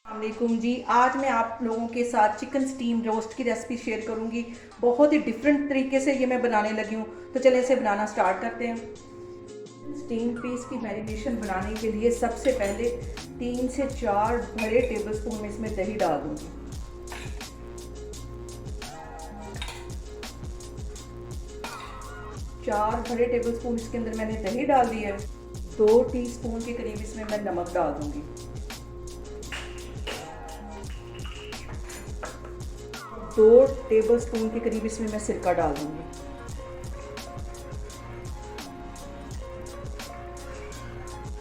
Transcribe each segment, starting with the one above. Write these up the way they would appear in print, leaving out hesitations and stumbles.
वालेकुम जी। आज मैं आप लोगों के साथ चिकन स्टीम रोस्ट की रेसिपी शेयर करूंगी। बहुत ही डिफरेंट तरीके से ये मैं बनाने लगी हूँ, तो चलिए इसे बनाना स्टार्ट करते हैं। स्टीम पीस की मैरिनेशन बनाने के लिए सबसे पहले 3 से 4 बड़े टेबलस्पून में इसमें दही डाल दूंगी। चार बड़े टेबलस्पून इसके अंदर मैंने दही डाल दी है। 2 टीस्पून के करीब इसमें मैं नमक डाल दूंगी। 2 टेबलस्पून के करीब इसमें मैं सिरका डाल दूंगी।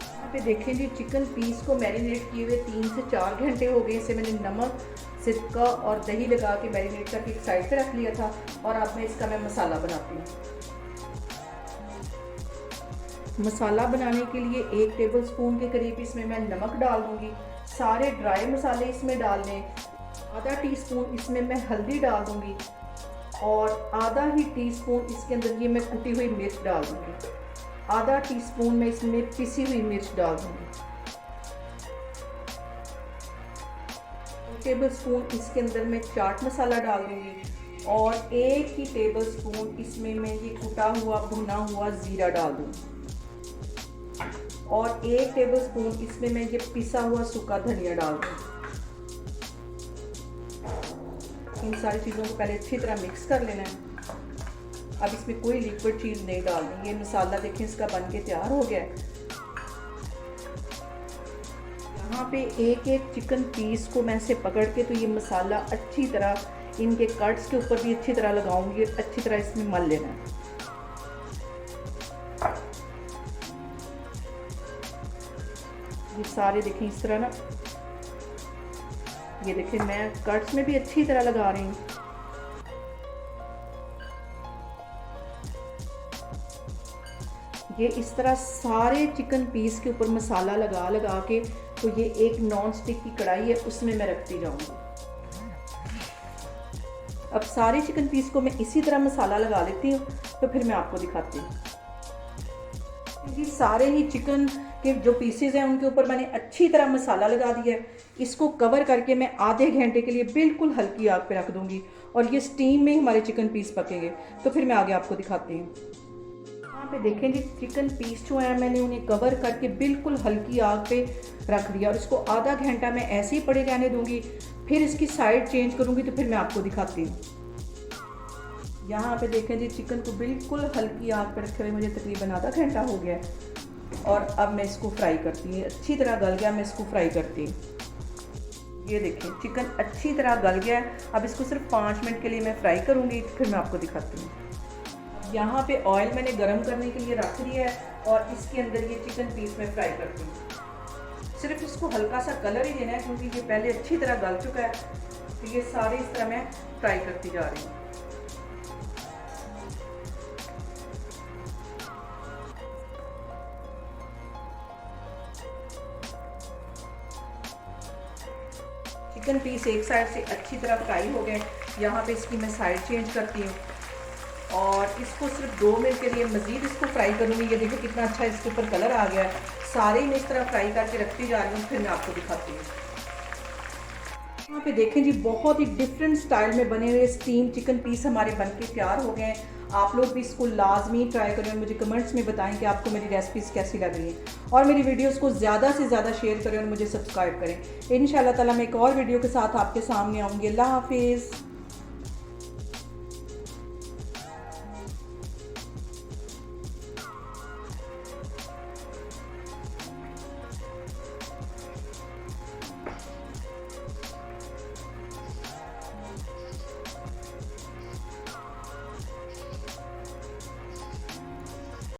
यहाँ पे देखें जी, चिकन पीस को मैरिनेट किए हुए 3 से 4 घंटे हो गए। इसे मैंने नमक, सिरका और दही लगा के मैरिनेट करके एक साइड पे रख लिया था। और अब मैं मसाला बनाती हूँ। मसाला बनाने के लिए 1 टेबलस्पून के करीब इसमें मैं नमक डाल दूंगी। सारे ड्राई मसाले इसमें डाल लें। आधा टीस्पून इसमें मैं हल्दी डाल दूंगी और आधा ही टीस्पून इसके अंदर ये मैं कुटी हुई मिर्च डाल दूंगी। आधा टीस्पून में इसमें पिसी हुई मिर्च डाल दूंगी। 1 टेबलस्पून इसके अंदर मैं चाट मसाला डाल दूंगी और 1 ही टेबलस्पून इसमें मैं ये कुटा हुआ भुना हुआ ज़ीरा डाल दूंगी और 1 टेबलस्पून इसमें मैं ये पिसा हुआ सूखा धनिया डाल दूंगी। इन सारी चीज़ों को पहले अच्छी तरह मिक्स कर लेना है। अब इसमें कोई लिक्विड चीज़ नहीं डालनी। ये मसाला देखें इसका बन के तैयार हो गया है। यहाँ पे एक एक चिकन पीस को मैं से पकड़ के तो ये मसाला अच्छी तरह इनके कट्स के ऊपर भी अच्छी तरह लगाऊंगी। अच्छी तरह इसमें मल लेना है। ये सारे देखें इस तरह ना, ये देखिए मैं कट्स में भी अच्छी तरह लगा रही हूँ। ये इस तरह सारे चिकन पीस के ऊपर मसाला लगा लगा के तो ये एक नॉन स्टिक की कढ़ाई है, उसमें मैं रखती जाऊंगी। अब सारे चिकन पीस को मैं इसी तरह मसाला लगा लेती हूँ, तो फिर मैं आपको दिखाती हूँ। ये सारे ही चिकन के जो पीसेज हैं उनके ऊपर मैंने अच्छी तरह मसाला लगा दिया है। इसको कवर करके मैं आधे घंटे के लिए बिल्कुल हल्की आग पे रख दूंगी और ये स्टीम में हमारे चिकन पीस पकेंगे। तो फिर मैं आगे आपको दिखाती हूँ। यहाँ पे देखें जी, चिकन पीस जो है मैंने उन्हें कवर करके बिल्कुल हल्की आग पे रख दिया और इसको आधा घंटा मैं ऐसे ही पड़े रहने दूंगी। फिर इसकी साइड चेंज करूँगी तो फिर मैं आपको दिखाती हूँ। यहाँ पे देखें जी, चिकन को बिल्कुल हल्की आग पे रखे हुए मुझे तकरीबन आधा घंटा हो गया है और अब मैं इसको फ्राई करती हूँ। अच्छी तरह गल गया, मैं इसको फ्राई करती हूँ। ये देखिए चिकन अच्छी तरह गल गया है। अब इसको सिर्फ 5 मिनट के लिए मैं फ्राई करूँगी, फिर मैं आपको दिखाती हूँ। यहाँ पे ऑयल मैंने गरम करने के लिए रख दिया है और इसके अंदर ये चिकन पीस में फ्राई करती हूँ। सिर्फ इसको हल्का सा कलर ही देना है क्योंकि ये पहले अच्छी तरह गल चुका है। तो ये सारे इस तरह मैं फ्राई करती जा रही हूँ। चिकन पीस एक साइड से अच्छी तरह फ्राई हो गए। यहाँ पे इसकी मैं साइड चेंज करती हूँ और इसको सिर्फ 2 मिनट के लिए मज़ीद इसको फ्राई करूँगी। ये देखो कितना अच्छा इसके ऊपर कलर आ गया है। सारे ही मैं इस तरह फ्राई करके रखती जा रही हूँ, फिर मैं आपको दिखाती हूँ। यहाँ पे देखें जी, बहुत ही डिफरेंट स्टाइल में बने हुए स्टीम चिकन पीस हमारे बनके तैयार हो गए हैं। आप लोग भी इसको लाजमी ट्राई करें और मुझे कमेंट्स में बताएं कि आपको मेरी रेसिपीज़ कैसी लग रही हैं और मेरी वीडियोस को ज़्यादा से ज़्यादा शेयर करें और मुझे सब्सक्राइब करें। इंशाल्लाह ताला मैं एक और वीडियो के साथ आपके सामने आऊँगी। अल्लाह हाफिज़।